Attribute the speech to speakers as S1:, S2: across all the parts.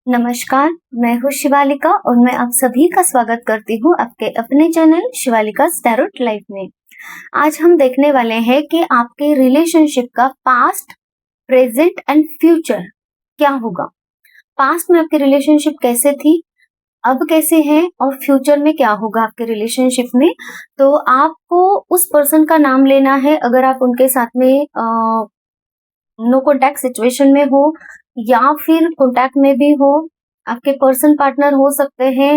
S1: नमस्कार, मैं हूँ शिवालिका और मैं आप सभी का स्वागत करती हूँ आपके अपने चैनल शिवालिका's टैरोट लाइफ में। आज हम देखने वाले हैं कि आपके रिलेशनशिप का पास्ट, प्रेजेंट एंड फ्यूचर क्या होगा। पास्ट में आपकी रिलेशनशिप कैसे थी, अब कैसे है और फ्यूचर में क्या होगा आपके रिलेशनशिप में। तो आपको उस पर्सन का नाम लेना है अगर आप उनके साथ में नो कॉन्टैक्ट सिचुएशन में हो या फिर कॉन्टैक्ट में भी हो। आपके पर्सन पार्टनर हो सकते हैं।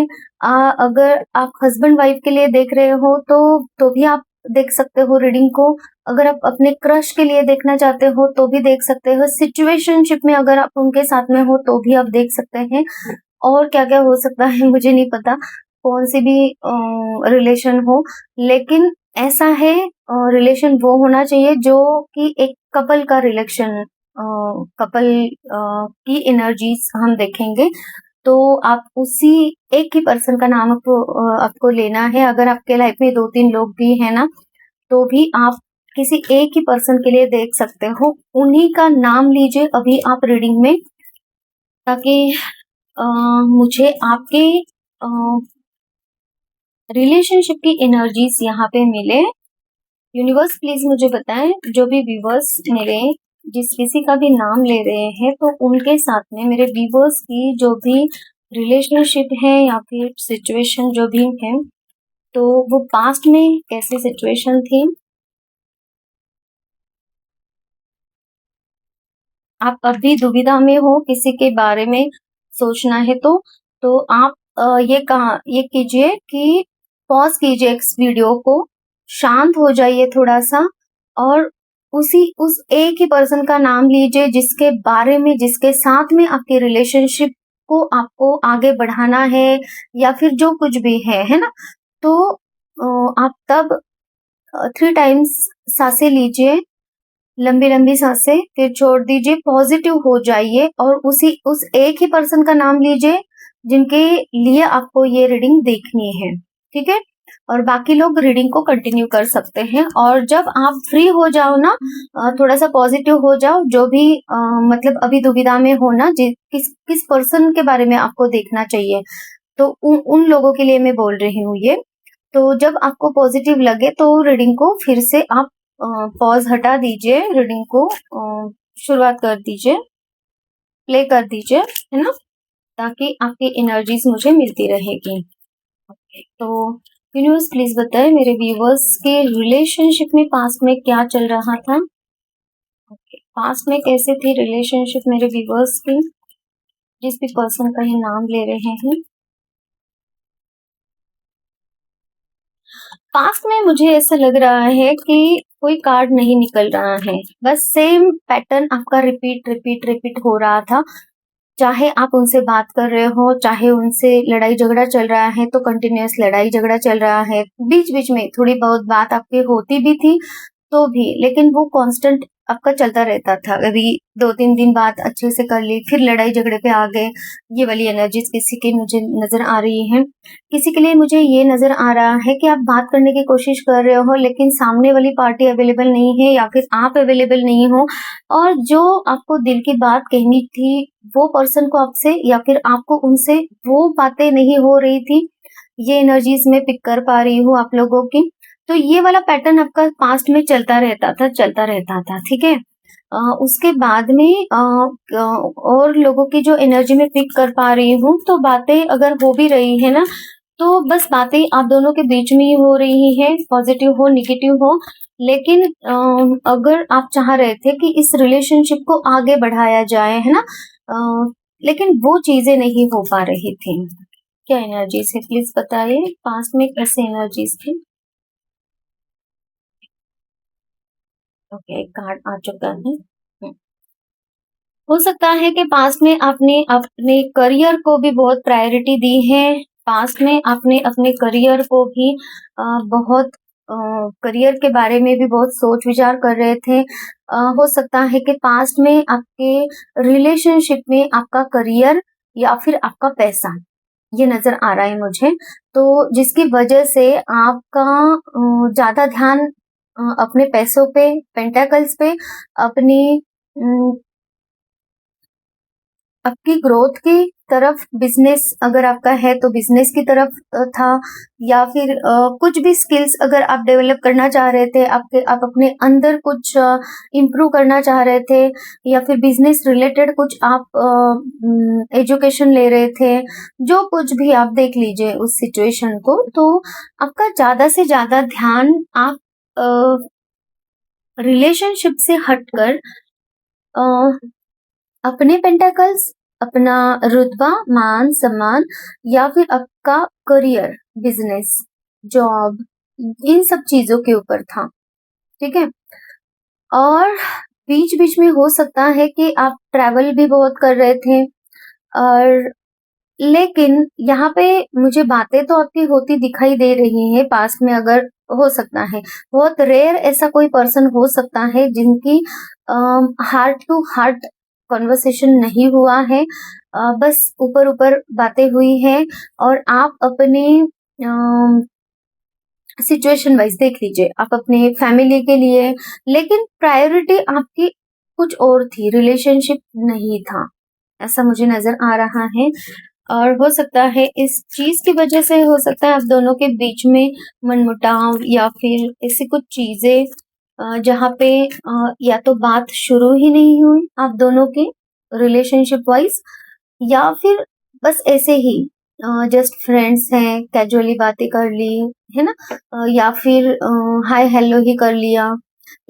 S1: अगर आप हस्बैंड वाइफ के लिए देख रहे हो तो भी आप देख सकते हो रीडिंग को। अगर आप अपने क्रश के लिए देखना चाहते हो तो भी देख सकते हो। सिचुएशनशिप में अगर आप उनके साथ में हो तो भी आप देख सकते हैं। और क्या क्या हो सकता है मुझे नहीं पता, कौन सी भी रिलेशन हो, लेकिन ऐसा है रिलेशन वो होना चाहिए जो कि एक कपल का रिलेशन, कपल की एनर्जीज हम देखेंगे। तो आप उसी एक ही पर्सन का नाम आपको लेना है। अगर आपके लाइफ में 2-3 लोग भी है ना, तो भी आप किसी एक ही पर्सन के लिए देख सकते हो। उन्हीं का नाम लीजिए अभी आप रीडिंग में, ताकि मुझे आपके रिलेशनशिप की एनर्जीज यहाँ पे मिले। यूनिवर्स प्लीज मुझे बताएं, जो भी व्यूवर्स मेरे जिस किसी का भी नाम ले रहे हैं तो उनके साथ में मेरे व्यूवर्स की जो भी रिलेशनशिप है या फिर सिचुएशन जो भी है, तो वो पास्ट में कैसी सिचुएशन थी। आप अभी दुविधा में हो किसी के बारे में सोचना है तो आप ये कीजिए कि पॉज कीजिए इस वीडियो को, शांत हो जाइए थोड़ा सा और उस एक ही पर्सन का नाम लीजिए जिसके बारे में, जिसके साथ में आपके रिलेशनशिप को आपको आगे बढ़ाना है या फिर जो कुछ भी है ना। तो आप तब 3 टाइम्स सांसें लीजिए, लंबी लंबी सांसें, फिर छोड़ दीजिए, पॉजिटिव हो जाइए और उस एक ही पर्सन का नाम लीजिए जिनके लिए आपको ये रीडिंग देखनी है, ठीक है। और बाकी लोग रीडिंग को कंटिन्यू कर सकते हैं। और जब आप फ्री हो जाओ ना, थोड़ा सा पॉजिटिव हो जाओ, जो भी मतलब अभी दुविधा में हो ना, किस पर्सन के बारे में आपको देखना चाहिए, तो उन लोगों के लिए मैं बोल रही हूँ ये। तो जब आपको पॉजिटिव लगे तो रीडिंग को फिर से आप पॉज हटा दीजिए, रीडिंग को शुरुआत कर दीजिए, प्ले कर दीजिए, है ना, ताकि आपकी एनर्जीज मुझे मिलती रहेगी। ओके, तो यूनिवर्स प्लीज बताए मेरे व्यूवर्स के रिलेशनशिप में पास्ट में क्या चल रहा था। ओके, पास्ट में कैसे थी रिलेशनशिप मेरे व्यूवर्स की, जिस भी पर्सन का ये नाम ले रहे हैं। पास्ट में मुझे ऐसा लग रहा है कि कोई कार्ड नहीं निकल रहा है, बस सेम पैटर्न आपका रिपीट रिपीट रिपीट हो रहा था। चाहे आप उनसे बात कर रहे हो, चाहे उनसे लड़ाई झगड़ा चल रहा है तो कंटिन्यूअस लड़ाई झगड़ा चल रहा है, बीच बीच में थोड़ी बहुत बात आपकी होती भी थी तो भी, लेकिन वो कांस्टेंट आपका चलता रहता था। अभी 2-3 दिन बाद अच्छे से कर ली, फिर लड़ाई झगड़े पे आ गए। ये वाली एनर्जीज किसी की मुझे नजर आ रही है। किसी के लिए मुझे ये नजर आ रहा है कि आप बात करने की कोशिश कर रहे हो लेकिन सामने वाली पार्टी अवेलेबल नहीं है या फिर आप अवेलेबल नहीं हो, और जो आपको दिल की बात कहनी थी वो पर्सन को आपसे या फिर आपको उनसे वो बातें नहीं हो रही थी। ये एनर्जीज में पिक कर पा रही हूँ आप लोगों की। तो ये वाला पैटर्न आपका पास्ट में चलता रहता था, ठीक है। उसके बाद में और लोगों की जो एनर्जी में पिक कर पा रही हूँ, तो बातें अगर हो भी रही है ना, तो बस बातें आप दोनों के बीच में ही हो रही है, पॉजिटिव हो निगेटिव हो। लेकिन अगर आप चाह रहे थे कि इस रिलेशनशिप को आगे बढ़ाया जाए, है ना, लेकिन वो चीजें नहीं हो पा रही थी। क्या एनर्जीज है प्लीज बताइए, पास्ट में कैसे एनर्जीज थी। ओके, कार्ड आ चुका है। हो सकता है कि पास्ट में आपने अपने करियर को भी बहुत प्रायोरिटी दी है। पास्ट में आपने अपने करियर को भी बहुत करियर के बारे में भी बहुत सोच विचार कर रहे थे। हो सकता है कि पास्ट में आपके रिलेशनशिप में आपका करियर या फिर आपका पैसा ये नजर आ रहा है मुझे, तो जिसकी वजह से आपका ज्यादा ध्यान अपने पैसों पे, पेंटाकल्स पे, अपनी आपकी ग्रोथ की तरफ बिजनेस अगर आपका है तो बिजनेस की तरफ था, या फिर कुछ भी स्किल्स अगर आप डेवलप करना चाह रहे थे, आप अपने अंदर कुछ इम्प्रूव करना चाह रहे थे, या फिर बिजनेस रिलेटेड कुछ आप एजुकेशन ले रहे थे, जो कुछ भी आप देख लीजिए उस सिचुएशन को, तो आपका ज्यादा से ज्यादा ध्यान आप रिलेशनशिप से हटकर अपने पेंटाकल्स, अपना रुतबा, मान सम्मान, या फिर आपका करियर, बिजनेस, जॉब, इन सब चीजों के ऊपर था। ठीक है। और बीच बीच में हो सकता है कि आप ट्रैवल भी बहुत कर रहे थे, और लेकिन यहाँ पे मुझे बातें तो आपकी होती दिखाई दे रही है पास्ट में, अगर हो सकता है बहुत रेयर ऐसा कोई पर्सन हो सकता है जिनकी हार्ट टू हार्ट कॉन्वर्सेशन नहीं हुआ है, बस ऊपर ऊपर बातें हुई है, और आप अपने सिचुएशन वाइज देख लीजिए, आप अपने फैमिली के लिए, लेकिन प्रायोरिटी आपकी कुछ और थी, रिलेशनशिप नहीं था, ऐसा मुझे नजर आ रहा है। और हो सकता है इस चीज की वजह से, हो सकता है आप दोनों के बीच में मनमुटाव या फिर ऐसी कुछ चीजें जहाँ पे या तो बात शुरू ही नहीं हुई आप दोनों के रिलेशनशिप वाइज, या फिर बस ऐसे ही जस्ट फ्रेंड्स हैं, कैजुअली बातें कर ली, है ना, या फिर हाय हेलो ही कर लिया,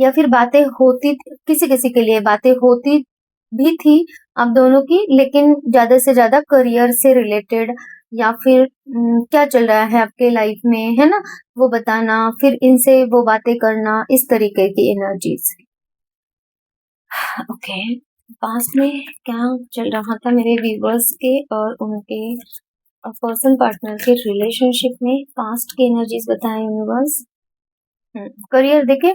S1: या फिर बातें होती, किसी किसी के लिए बातें होती भी थी आप दोनों की, लेकिन ज्यादा से ज्यादा करियर से रिलेटेड, या फिर क्या चल रहा है आपके लाइफ में, है ना, वो बताना, फिर इनसे वो बातें करना, इस तरीके की एनर्जीज। ओके, पास्ट में क्या चल रहा था मेरे व्यूवर्स के और उनके पर्सन पार्टनर के रिलेशनशिप में, पास्ट की एनर्जीज बताएं यूनिवर्स। करियर देखे,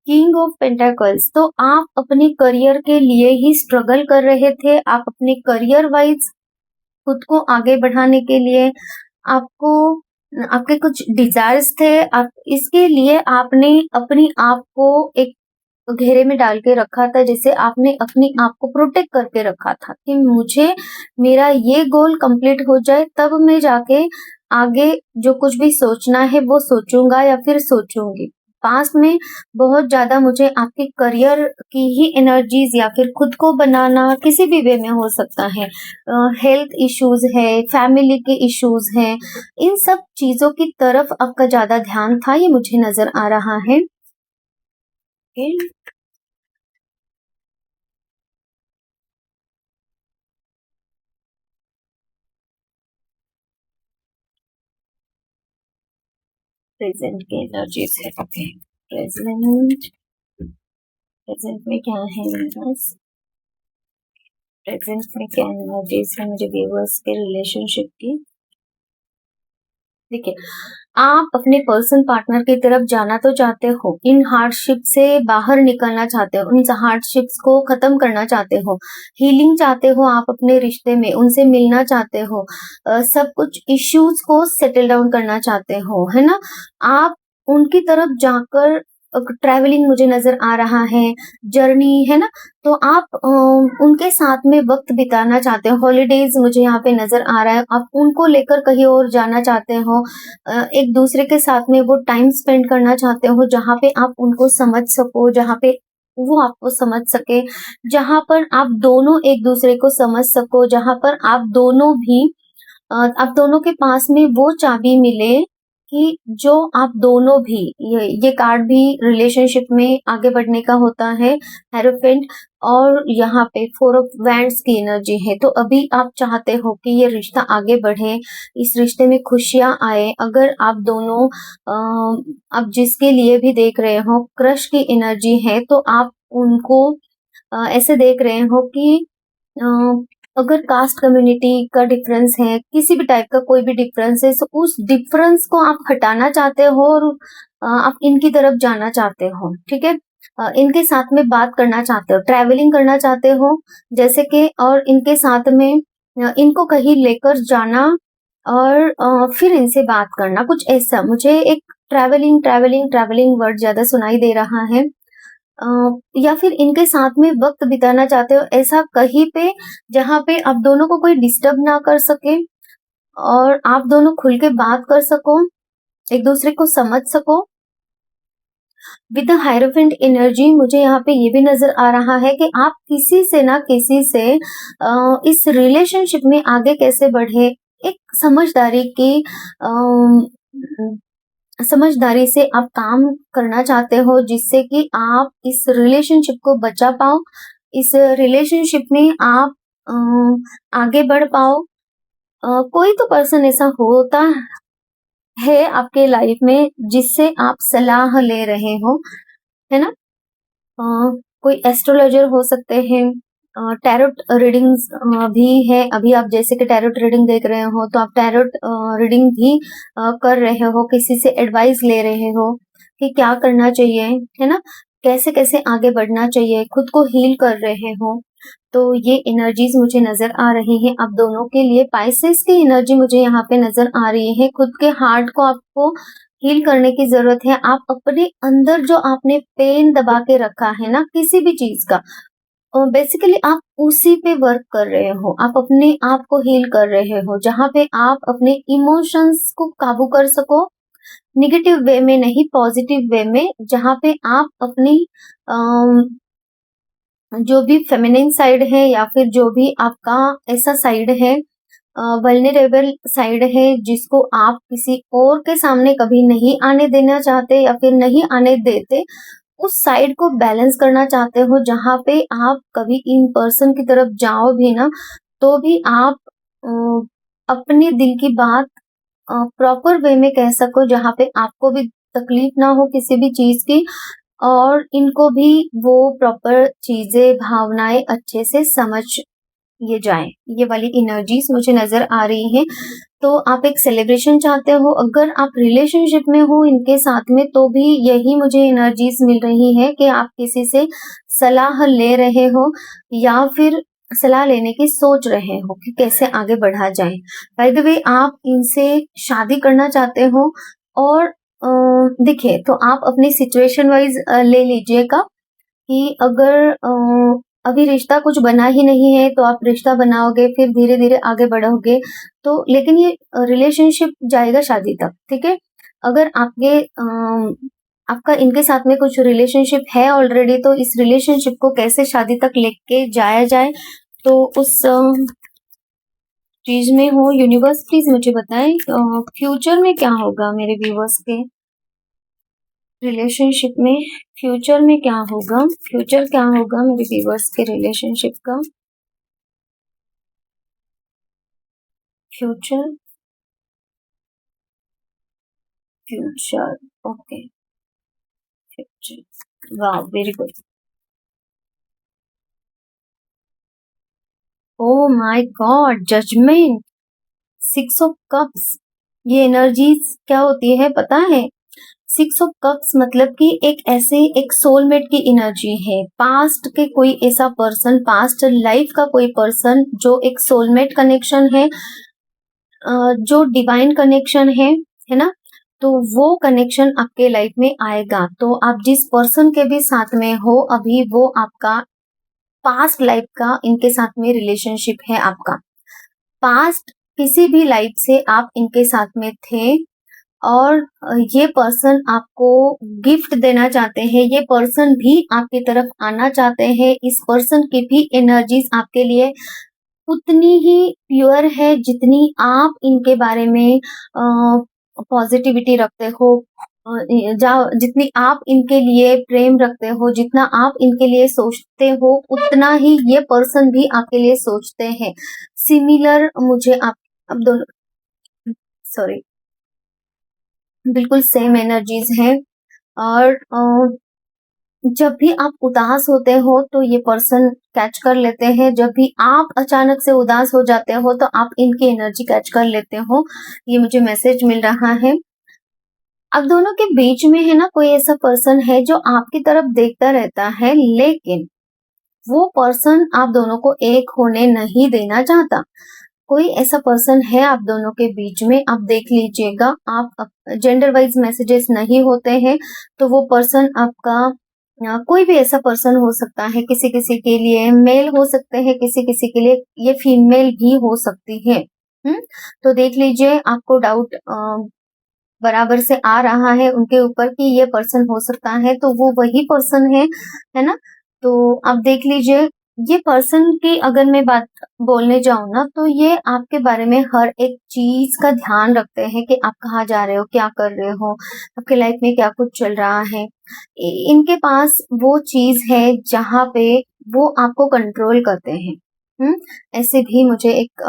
S1: किंग ऑफ पेंटाकल्स, तो आप अपने करियर के लिए ही स्ट्रगल कर रहे थे, आप अपने करियर वाइज खुद को आगे बढ़ाने के लिए, आपको आपके कुछ डिजायर्स थे, आप इसके लिए आपने अपनी आप को एक घेरे में डाल के रखा था, जैसे आपने अपने आप को प्रोटेक्ट करके रखा था कि मुझे मेरा ये गोल कंप्लीट हो जाए, तब मैं जाके आगे जो कुछ भी सोचना है वो सोचूंगा या फिर सोचूंगी। पास्ट में बहुत ज्यादा मुझे आपके करियर की ही एनर्जीज, या फिर खुद को बनाना, किसी भी वे में हो सकता है, हेल्थ इश्यूज है, फैमिली के इश्यूज हैं, इन सब चीजों की तरफ आपका ज्यादा ध्यान था, ये मुझे नजर आ रहा है। प्रेजेंट की एनर्जीज है। ओके, प्रेजेंट में क्या है मेरे पास, प्रेजेंट में क्या एनर्जीज है मेरे व्यूअर्स के रिलेशनशिप की। देखिए, आप अपने पर्सन पार्टनर की तरफ जाना तो चाहते हो, इन हार्डशिप से बाहर निकलना चाहते हो, उन हार्डशिप्स को खत्म करना चाहते हो, हीलिंग चाहते हो, आप अपने रिश्ते में उनसे मिलना चाहते हो, सब कुछ इश्यूज को सेटल डाउन करना चाहते हो, है ना, आप उनकी तरफ जाकर ट्रैवलिंग मुझे नजर आ रहा है, जर्नी, है ना, तो आप उनके साथ में वक्त बिताना चाहते हो, हॉलीडेज मुझे यहाँ पे नजर आ रहा है, आप उनको लेकर कहीं और जाना चाहते हो, एक दूसरे के साथ में वो टाइम स्पेंड करना चाहते हो, जहाँ पे आप उनको समझ सको, जहाँ पे वो आपको समझ सके, जहाँ पर आप दोनों एक दूसरे को समझ सको, जहाँ पर आप दोनों के पास में वो चाबी मिले कि जो आप दोनों भी, ये कार्ड भी रिलेशनशिप में आगे बढ़ने का होता है, हेरोफेंट, और यहाँ पे फोर ऑफ वैंड्स की एनर्जी है, तो अभी आप चाहते हो कि ये रिश्ता आगे बढ़े, इस रिश्ते में खुशियां आए, अगर आप दोनों आप जिसके लिए भी देख रहे हो क्रश की एनर्जी है, तो आप उनको ऐसे देख रहे हो कि अगर कास्ट कम्युनिटी का डिफरेंस है, किसी भी टाइप का कोई भी डिफरेंस है, तो उस डिफरेंस को आप हटाना चाहते हो, और आप इनकी तरफ जाना चाहते हो, ठीक है, इनके साथ में बात करना चाहते हो, ट्रैवलिंग करना चाहते हो, जैसे कि, और इनके साथ में इनको कहीं लेकर जाना, और फिर इनसे बात करना, कुछ ऐसा मुझे एक ट्रैवलिंग ट्रैवलिंग ट्रैवलिंग वर्ड ज्यादा सुनाई दे रहा है। या फिर इनके साथ में वक्त बिताना चाहते हो ऐसा कहीं पे जहाँ पे आप दोनों को कोई डिस्टर्ब ना कर सके और आप दोनों खुल के बात कर सको, एक दूसरे को समझ सको। विद द हायरोफेंट एनर्जी मुझे यहाँ पे ये भी नजर आ रहा है कि आप किसी से ना किसी से इस रिलेशनशिप में आगे कैसे बढ़े, एक समझदारी से आप काम करना चाहते हो जिससे कि आप इस रिलेशनशिप को बचा पाओ, इस रिलेशनशिप में आप आगे बढ़ पाओ। कोई तो पर्सन ऐसा होता है आपके लाइफ में जिससे आप सलाह ले रहे हो, है ना। कोई एस्ट्रोलॉजर हो सकते हैं, टैरोट रीडिंग्स भी है। अभी आप जैसे कि टैरोट रीडिंग देख रहे हो तो आप टैरोट रीडिंग भी कर रहे हो, किसी से एडवाइस ले रहे हो कि क्या करना चाहिए, है ना, कैसे कैसे आगे बढ़ना चाहिए, खुद को हील कर रहे हो। तो ये एनर्जीज मुझे नजर आ रही है आप दोनों के लिए। पाइसेस की एनर्जी मुझे यहाँ पे नजर आ रही है। खुद के हार्ट को आपको हील करने की जरूरत है। आप अपने अंदर जो आपने पेन दबा के रखा है ना किसी भी चीज का, बेसिकली आप उसी पे वर्क कर रहे हो। आप अपने आप को हील कर रहे हो, जहाँ पे आप अपने इमोशंस को काबू कर सको, निगेटिव वे में नहीं, पॉजिटिव वे में, जहाँ पे आप अपनी जो भी फेमिनिन साइड है या फिर जो भी आपका ऐसा साइड है, वल्नरेबल साइड है, जिसको आप किसी और के सामने कभी नहीं आने देना चाहते या फिर नहीं आने देते, उस साइड को बैलेंस करना चाहते हो, जहाँ पे आप कभी इन पर्सन की तरफ जाओ भी ना तो भी आप अपने दिल की बात प्रॉपर वे में कह सको, जहाँ पे आपको भी तकलीफ ना हो किसी भी चीज की और इनको भी वो प्रॉपर चीजें, भावनाएं अच्छे से समझ ये जाए। ये वाली एनर्जीज मुझे नजर आ रही है। तो आप एक सेलिब्रेशन चाहते हो, अगर आप रिलेशनशिप में हो इनके साथ में तो भी यही मुझे एनर्जीज मिल रही है कि आप किसी से सलाह ले रहे हो या फिर सलाह लेने की सोच रहे हो कि कैसे आगे बढ़ा जाए। बाय द वे आप इनसे शादी करना चाहते हो और देखिए तो आप अपनी सिचुएशन वाइज ले लीजिएगा कि अगर अभी रिश्ता कुछ बना ही नहीं है तो आप रिश्ता बनाओगे, फिर धीरे धीरे आगे बढ़ोगे, तो लेकिन ये रिलेशनशिप जाएगा शादी तक, ठीक है। अगर आपका इनके साथ में कुछ रिलेशनशिप है ऑलरेडी, तो इस रिलेशनशिप को कैसे शादी तक लेके जाया जाए, तो उस चीज में हो। यूनिवर्स प्लीज मुझे बताएं फ्यूचर में क्या होगा मेरे व्यूवर्स के रिलेशनशिप में, फ्यूचर में क्या होगा, फ्यूचर क्या होगा मेरे व्यूवर्स के रिलेशनशिप का, फ्यूचर, फ्यूचर, ओके, फ्यूचर, वाह very good. Oh my God, judgment, 6 of cups. ये एनर्जीज क्या होती है पता है? 6 ऑफ कप्स मतलब कि एक ऐसे एक सोलमेट की एनर्जी है। पास्ट के कोई ऐसा पर्सन, पास्ट लाइफ का कोई पर्सन जो एक सोलमेट कनेक्शन है, जो डिवाइन कनेक्शन है ना, तो वो कनेक्शन आपके लाइफ में आएगा। तो आप जिस पर्सन के भी साथ में हो अभी, वो आपका पास्ट लाइफ का इनके साथ में रिलेशनशिप है। आपका पास्ट किसी भी लाइफ से आप इनके साथ में थे और ये पर्सन आपको गिफ्ट देना चाहते हैं, ये पर्सन भी आपकी तरफ आना चाहते हैं। इस पर्सन की भी एनर्जीज आपके लिए उतनी ही प्योर है जितनी आप इनके बारे में पॉजिटिविटी रखते हो, जितनी आप इनके लिए प्रेम रखते हो, जितना आप इनके लिए सोचते हो, उतना ही ये पर्सन भी आपके लिए सोचते हैं। सिमिलर मुझे आप दोनों, सॉरी, बिल्कुल सेम एनर्जीज हैं। और जब भी आप उदास होते हो तो ये पर्सन कैच कर लेते हैं, जब भी आप अचानक से उदास हो जाते हो तो आप इनकी एनर्जी कैच कर लेते हो। ये मुझे मैसेज मिल रहा है। अब दोनों के बीच में है ना कोई ऐसा पर्सन है जो आपकी तरफ देखता रहता है, लेकिन वो पर्सन आप दोनों को एक होने नहीं देना चाहता। कोई ऐसा पर्सन है आप दोनों के बीच में, आप देख लीजिएगा। आप जेंडर वाइज मैसेजेस नहीं होते हैं, तो वो पर्सन आपका कोई भी ऐसा पर्सन हो सकता है, किसी किसी के लिए मेल हो सकते हैं, किसी किसी के लिए ये फीमेल भी हो सकती है। तो देख लीजिए, आपको डाउट बराबर से आ रहा है उनके ऊपर कि ये पर्सन हो सकता है, तो वो वही पर्सन है ना। तो आप देख लीजिए, ये पर्सन की अगर मैं बात बोलने जाऊं ना, तो ये आपके बारे में हर एक चीज का ध्यान रखते हैं कि आप कहाँ जा रहे हो, क्या कर रहे हो, आपके लाइफ में क्या कुछ चल रहा है। इनके पास वो चीज है जहाँ पे वो आपको कंट्रोल करते हैं। ऐसे भी मुझे एक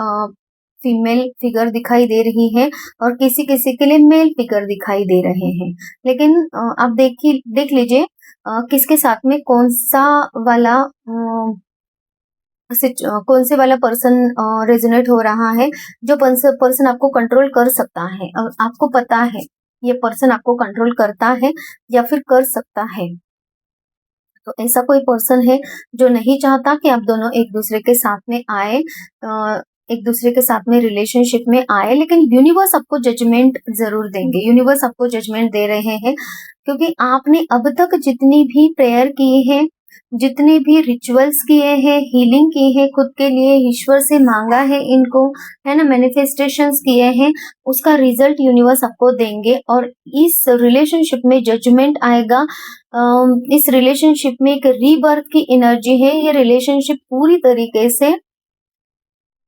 S1: फीमेल फिगर दिखाई दे रही है, और किसी किसी के लिए मेल फिगर दिखाई दे रहे हैं। लेकिन आप देख लीजिए, किसके साथ में कौन सा वाला कौन से वाला पर्सन रेजोनेट हो रहा है, जो पर्सन आपको कंट्रोल कर सकता है, और आपको पता है ये पर्सन आपको कंट्रोल करता है या फिर कर सकता है। तो ऐसा कोई पर्सन है जो नहीं चाहता कि आप दोनों एक दूसरे के साथ में आए, एक दूसरे के साथ में रिलेशनशिप में आए, लेकिन यूनिवर्स आपको जजमेंट जरूर देंगे, यूनिवर्स आपको जजमेंट दे रहे हैं, क्योंकि आपने अब तक जितनी भी प्रेयर की है, जितने भी रिचुअल्स किए हैं, हीलिंग की है, खुद के लिए ईश्वर से मांगा है इनको, है ना, मैनिफेस्टेशंस किए हैं, उसका रिजल्ट यूनिवर्स आपको देंगे। और इस रिलेशनशिप में जजमेंट आएगा। इस रिलेशनशिप में एक रीबर्थ की एनर्जी है। ये रिलेशनशिप पूरी तरीके से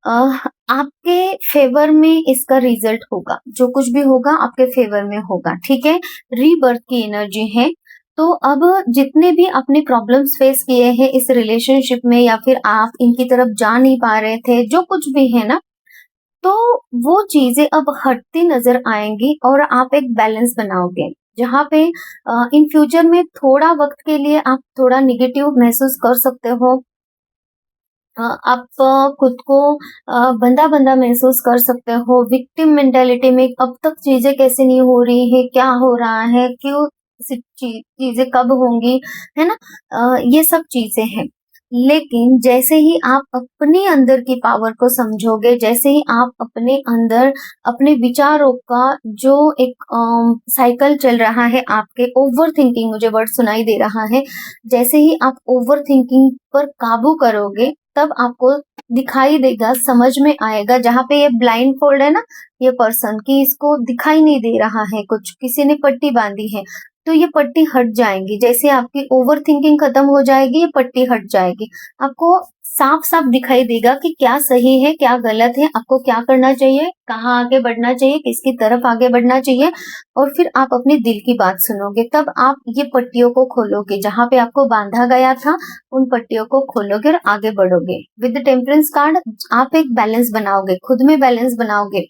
S1: आपके फेवर में इसका रिजल्ट होगा, जो कुछ भी होगा आपके फेवर में होगा, ठीक है। रीबर्थ की एनर्जी है। तो अब जितने भी अपने प्रॉब्लम्स फेस किए हैं इस रिलेशनशिप में, या फिर आप इनकी तरफ जा नहीं पा रहे थे, जो कुछ भी है ना, तो वो चीजें अब हटती नजर आएंगी, और आप एक बैलेंस बनाओगे, जहाँ पे इन फ्यूचर में थोड़ा वक्त के लिए आप थोड़ा निगेटिव महसूस कर सकते हो। आप खुद को बंदा बंदा महसूस कर सकते हो, विक्टिम मेंटेलिटी में अब तक चीजें कैसे नहीं हो रही है, क्या हो रहा है, क्यों चीजें कब होंगी, है ना। ये सब चीजें हैं। लेकिन जैसे ही आप अपने अंदर की पावर को समझोगे, जैसे ही आप अपने अंदर अपने विचारों का जो एक साइकिल चल रहा है, आपके ओवर थिंकिंग, मुझे वर्ड सुनाई दे रहा है, जैसे ही आप ओवर थिंकिंग पर काबू करोगे, तब आपको दिखाई देगा, समझ में आएगा। जहाँ पे ये ब्लाइंड फोल्ड है ना, ये पर्सन की, इसको दिखाई नहीं दे रहा है कुछ, किसी ने पट्टी बांधी है, तो ये पट्टी हट जाएंगी। जैसे आपकी ओवर थिंकिंग खत्म हो जाएगी, ये पट्टी हट जाएगी। आपको साफ साफ दिखाई देगा कि क्या सही है, क्या गलत है, आपको क्या करना चाहिए, कहाँ आगे बढ़ना चाहिए, किसकी तरफ आगे बढ़ना चाहिए। और फिर आप अपने दिल की बात सुनोगे, तब आप ये पट्टियों को खोलोगे, जहाँ पे आपको बांधा गया था उन पट्टियों को खोलोगे और आगे बढ़ोगे। विद टेम्परेंस कार्ड आप एक बैलेंस बनाओगे, खुद में बैलेंस बनाओगे,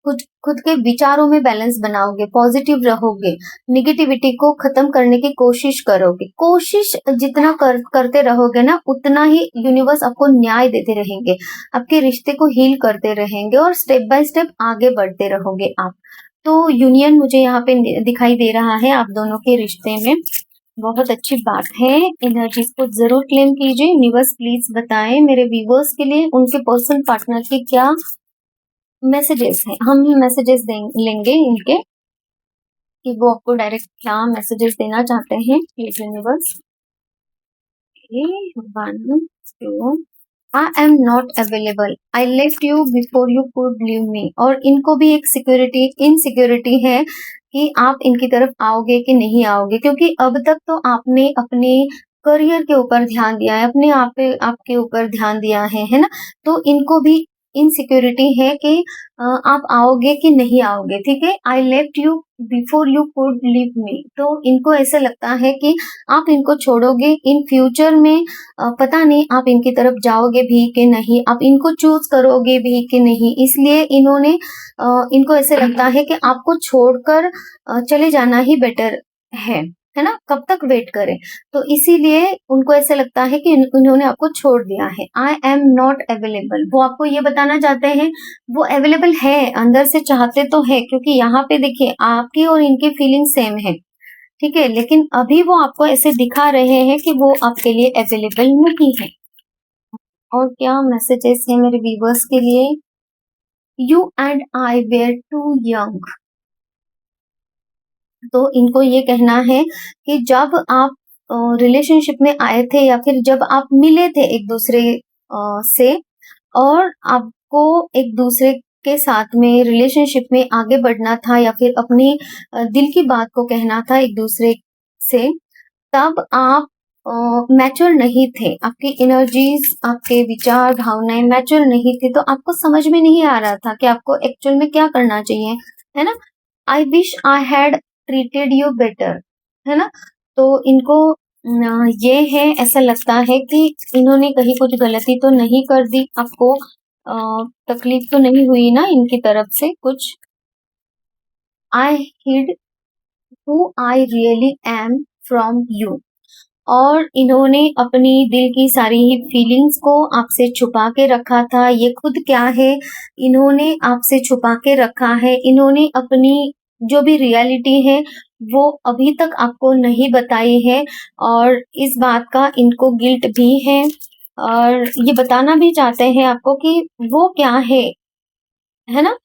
S1: खुद के विचारों में बैलेंस बनाओगे, पॉजिटिव रहोगे, निगेटिविटी को खत्म करने की कोशिश करोगे। कोशिश जितना करते रहोगे ना, उतना ही यूनिवर्स आपको न्याय देते रहेंगे, आपके रिश्ते को हील करते रहेंगे, और स्टेप बाय स्टेप आगे बढ़ते रहोगे आप। तो यूनियन मुझे यहाँ पे दिखाई दे रहा है आप दोनों के रिश्ते में। बहुत अच्छी बात है। एनर्जीज को जरूर क्लेम कीजिए। यूनिवर्स प्लीज बताएं मेरे व्यूवर्स के लिए उनके पर्सन पार्टनर के क्या मैसेजेस हैं। हम ही मैसेजेस लेंगे इनके, कि वो आपको डायरेक्ट क्या मैसेजेस देना चाहते हैं। Please universe. 1 2 I am not available, I left you before you could leave me. और इनको भी एक इनसिक्योरिटी है कि आप इनकी तरफ आओगे कि नहीं आओगे, क्योंकि अब तक तो आपने अपने करियर के ऊपर ध्यान दिया है, अपने आपके ऊपर ध्यान दिया है ना। तो इनको भी इनसिक्योरिटी है कि आप आओगे कि नहीं आओगे, ठीक है। I left you before you could leave me. तो इनको ऐसा लगता है कि आप इनको छोड़ोगे इन फ्यूचर में, पता नहीं आप इनकी तरफ जाओगे भी कि नहीं, आप इनको चूज करोगे भी कि नहीं। इसलिए इनको ऐसे लगता है कि आपको छोड़कर चले जाना ही बेटर है ना, कब तक वेट करें। तो इसीलिए उनको ऐसा लगता है कि उन्होंने आपको छोड़ दिया है। आई एम नॉट अवेलेबल, वो आपको ये बताना चाहते हैं वो अवेलेबल है, अंदर से चाहते तो है, क्योंकि यहाँ पे देखिए आपकी और इनकी फीलिंग सेम है, ठीक है। लेकिन अभी वो आपको ऐसे दिखा रहे हैं कि वो आपके लिए अवेलेबल नहीं है। और क्या मैसेजेस है मेरे व्यूवर्स के लिए। You and I were too young. तो इनको ये कहना है कि जब आप रिलेशनशिप में आए थे या फिर जब आप मिले थे एक दूसरे से, और आपको एक दूसरे के साथ में रिलेशनशिप में आगे बढ़ना था या फिर अपनी दिल की बात को कहना था एक दूसरे से, तब आप मैच्योर नहीं थे, आपकी एनर्जीज, आपके विचार, भावनाएं मैच्योर नहीं थी, तो आपको समझ में नहीं आ रहा था कि आपको एक्चुअल में क्या करना चाहिए, है ना। I wish I had treated you better, है ना। तो इनको ये है, ऐसा लगता है कि इन्होंने कहीं कुछ गलती तो नहीं कर दी, आपको तकलीफ तो नहीं हुई ना इनकी तरफ से कुछ। I hid who I really am from you, और इन्होंने अपनी दिल की सारी ही फीलिंग्स को आपसे छुपा के रखा था। ये खुद क्या है, इन्होंने आपसे छुपा के रखा है। इन्होंने अपनी जो भी रियलिटी है वो अभी तक आपको नहीं बताई है, और इस बात का इनको गिल्ट भी है, और ये बताना भी चाहते हैं आपको कि वो क्या है ना।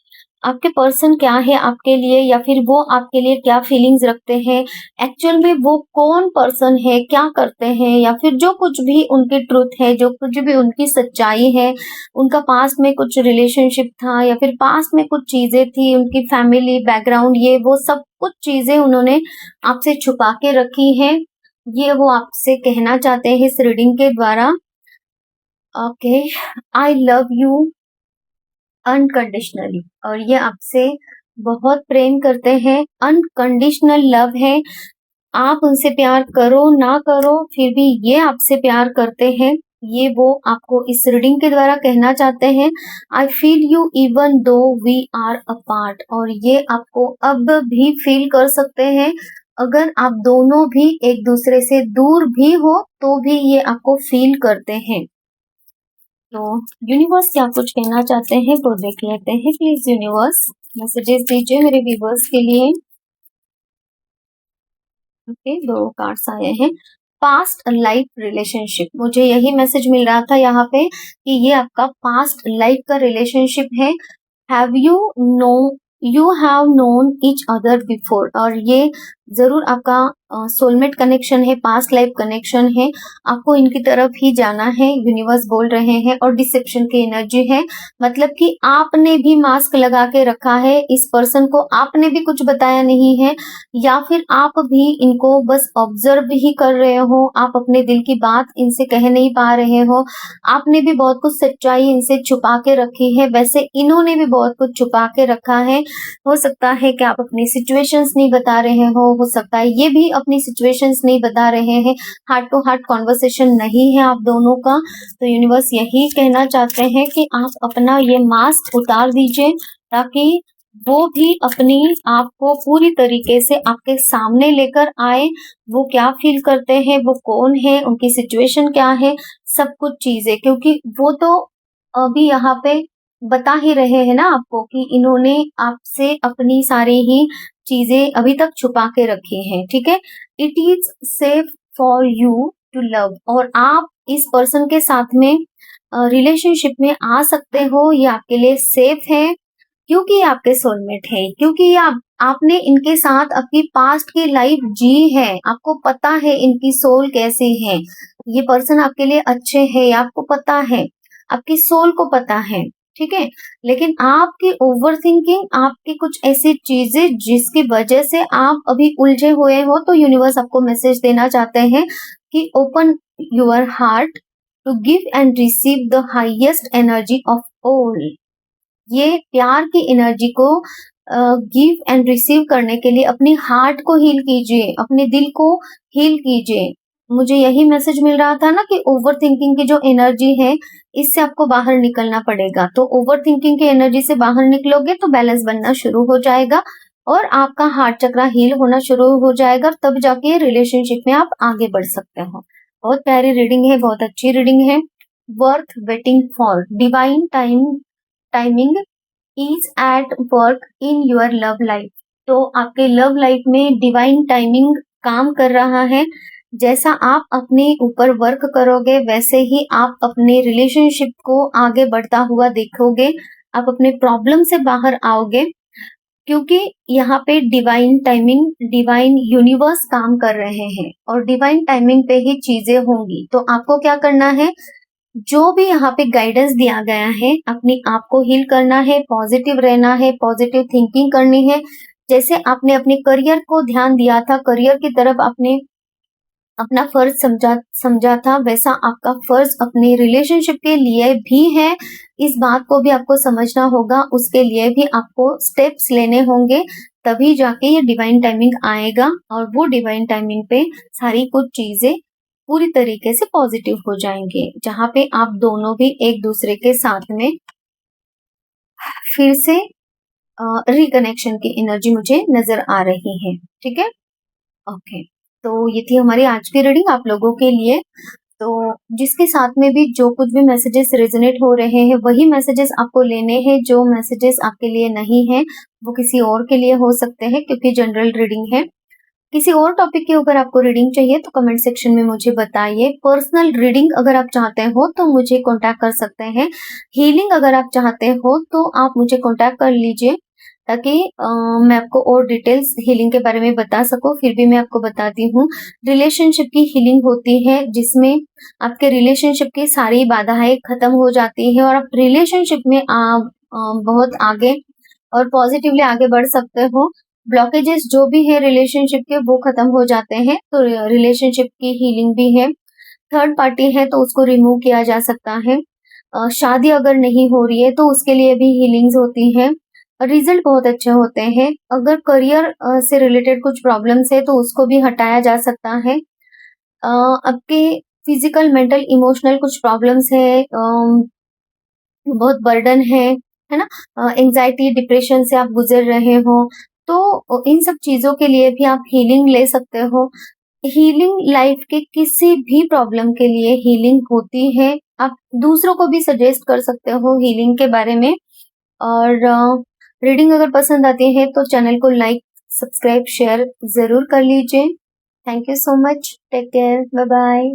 S1: आपके पर्सन क्या है आपके लिए, या फिर वो आपके लिए क्या फीलिंग्स रखते हैं, एक्चुअल में वो कौन पर्सन है, क्या करते हैं, या फिर जो कुछ भी उनकी ट्रुथ है, जो कुछ भी उनकी सच्चाई है, उनका पास्ट में कुछ रिलेशनशिप था या फिर पास्ट में कुछ चीजें थी, उनकी फैमिली बैकग्राउंड, ये वो सब कुछ चीजें उन्होंने आपसे छुपा के रखी है। ये वो आपसे कहना चाहते हैं इस रीडिंग के द्वारा। Okay, I love you unconditionally, और ये आपसे बहुत प्रेम करते हैं, अनकंडीशनल लव है। आप उनसे प्यार करो ना करो, फिर भी ये आपसे प्यार करते हैं, ये वो आपको इस रीडिंग के द्वारा कहना चाहते हैं। I feel you even though we are apart, और ये आपको अब भी फील कर सकते हैं, अगर आप दोनों भी एक दूसरे से दूर भी हो तो भी ये आपको फील करते हैं। तो यूनिवर्स क्या कुछ कहना चाहते हैं वो देख लेते हैं। प्लीज यूनिवर्स मैसेजेस दीजिए मेरे व्यूवर्स के लिए। ओके, 2 कार्ड्स आए हैं। पास्ट लाइफ रिलेशनशिप, मुझे यही मैसेज मिल रहा था यहाँ पे कि ये आपका पास्ट लाइफ का रिलेशनशिप है। Have you have known each other before, और ये जरूर आपका सोलमेट कनेक्शन है, पास्ट लाइफ कनेक्शन है। आपको इनकी तरफ ही जाना है, यूनिवर्स बोल रहे हैं, और डिसेप्शन की एनर्जी है, मतलब कि आपने भी मास्क लगा के रखा है इस पर्सन को, आपने भी कुछ बताया नहीं है, या फिर आप भी इनको बस ऑब्जर्व ही कर रहे हो, आप अपने दिल की बात इनसे कह नहीं पा रहे हो, आपने भी बहुत कुछ सच्चाई इनसे छुपा के रखी है, वैसे इन्होंने भी बहुत कुछ छुपा के रखा है। हो सकता है कि आप अपनी सिचुएशंस नहीं बता रहे हो सकता है ये भी अपनी सिचुएशंस नहीं बता रहे हैं, हार्ट टू हार्ट कॉन्वर्सेशन नहीं है आप दोनों का। तो यूनिवर्स यही कहना चाहते हैं कि आप अपना ये मास्क उतार दीजिए, ताकि वो भी अपनी आप को पूरी तरीके से आपके सामने लेकर आए। वो क्या फील करते हैं, वो कौन है, उनकी सिचुएशन क्या है, सब कुछ चीजें, क्योंकि वो तो अभी यहाँ पे बता ही रहे हैं ना आपको कि इन्होंने आपसे अपनी सारी ही चीजें अभी तक छुपा के रखी हैं, ठीक है। It is safe for you to love, और आप इस पर्सन के साथ में रिलेशनशिप में आ सकते हो, ये आपके लिए सेफ है, क्योंकि ये आपके सोलमेट है, क्योंकि ये आपने इनके साथ अपनी पास्ट की लाइफ जी है, आपको पता है इनकी सोल कैसी है, ये पर्सन आपके लिए अच्छे है, आपको पता है, आपकी सोल को पता है, ठीक है। लेकिन आपकी ओवर थिंकिंग, आपकी कुछ ऐसी चीजें जिसकी वजह से आप अभी उलझे हुए हो, तो यूनिवर्स आपको मैसेज देना चाहते हैं कि open your heart to give and receive the highest energy of all. ये प्यार की एनर्जी को गिव एंड रिसीव करने के लिए अपनी हार्ट को हील कीजिए, अपने दिल को हील कीजिए। मुझे यही मैसेज मिल रहा था ना कि ओवर थिंकिंग की जो एनर्जी है, इससे आपको बाहर निकलना पड़ेगा। तो ओवर थिंकिंग की एनर्जी से बाहर निकलोगे तो बैलेंस बनना शुरू हो जाएगा, और आपका हार्ट चक्रा हील होना शुरू हो जाएगा, तब जाके रिलेशनशिप में आप आगे बढ़ सकते हो। बहुत प्यारी रीडिंग है, बहुत अच्छी रीडिंग है। Worth waiting for, divine timing is at work in your love life. तो आपके लव लाइफ में डिवाइन टाइमिंग काम कर रहा है। जैसा आप अपने ऊपर वर्क करोगे, वैसे ही आप अपने रिलेशनशिप को आगे बढ़ता हुआ देखोगे, आप अपने प्रॉब्लम से बाहर आओगे। क्योंकि यहाँ पे डिवाइन टाइमिंग, डिवाइन यूनिवर्स काम कर रहे हैं और डिवाइन टाइमिंग पे ही चीजें होंगी। तो आपको क्या करना है, जो भी यहाँ पे गाइडेंस दिया गया है, अपने आप को हील करना है, पॉजिटिव रहना है, पॉजिटिव थिंकिंग करनी है। जैसे आपने अपने करियर को ध्यान दिया था, करियर की तरफ आपने अपना फर्ज समझा था, वैसा आपका फर्ज अपने रिलेशनशिप के लिए भी है। इस बात को भी आपको समझना होगा, उसके लिए भी आपको स्टेप्स लेने होंगे, तभी जाके ये डिवाइन टाइमिंग आएगा और वो डिवाइन टाइमिंग पे सारी कुछ चीजें पूरी तरीके से पॉजिटिव हो जाएंगे, जहाँ पे आप दोनों भी एक दूसरे के साथ में फिर से रिकनेक्शन की एनर्जी मुझे नजर आ रही है। ठीक है, ओके। तो ये थी हमारी आज की रीडिंग आप लोगों के लिए। तो जिसके साथ में भी जो कुछ भी मैसेजेस रेजोनेट हो रहे हैं, वही मैसेजेस आपको लेने हैं। जो मैसेजेस आपके लिए नहीं है वो किसी और के लिए हो सकते हैं, क्योंकि जनरल रीडिंग है। किसी और टॉपिक के ऊपर आपको रीडिंग चाहिए तो कमेंट सेक्शन में मुझे बताइए। पर्सनल रीडिंग अगर आप चाहते हो तो मुझे कांटेक्ट कर सकते हैं। हीलिंग अगर आप चाहते हो तो आप मुझे कांटेक्ट कर लीजिए, ताकि मैं आपको और डिटेल्स हीलिंग के बारे में बता सकूं। फिर भी मैं आपको बताती हूँ, रिलेशनशिप की हीलिंग होती है, जिसमें आपके रिलेशनशिप की सारी बाधाएं खत्म हो जाती है और आप रिलेशनशिप में बहुत आगे और पॉजिटिवली आगे बढ़ सकते हो। ब्लॉकेजेस जो भी है रिलेशनशिप के, वो खत्म हो जाते हैं। तो रिलेशनशिप की हीलिंग भी है। थर्ड पार्टी है तो उसको रिमूव किया जा सकता है। शादी अगर नहीं हो रही है तो उसके लिए भी हीलिंग्स होती है। रिजल्ट बहुत अच्छे होते हैं। अगर करियर से रिलेटेड कुछ प्रॉब्लम्स है तो उसको भी हटाया जा सकता है। आपके फिजिकल, मेंटल, इमोशनल कुछ प्रॉब्लम्स है, बहुत बर्डन है ना, एंजाइटी, डिप्रेशन से आप गुजर रहे हो, तो इन सब चीजों के लिए भी आप हीलिंग ले सकते हो। हीलिंग लाइफ के किसी भी प्रॉब्लम के लिए हीलिंग होती है। आप दूसरों को भी सजेस्ट कर सकते हो हीलिंग के बारे में। और रीडिंग अगर पसंद आती है तो चैनल को लाइक, सब्सक्राइब, शेयर जरूर कर लीजिए। Thank you so much, take care, bye bye.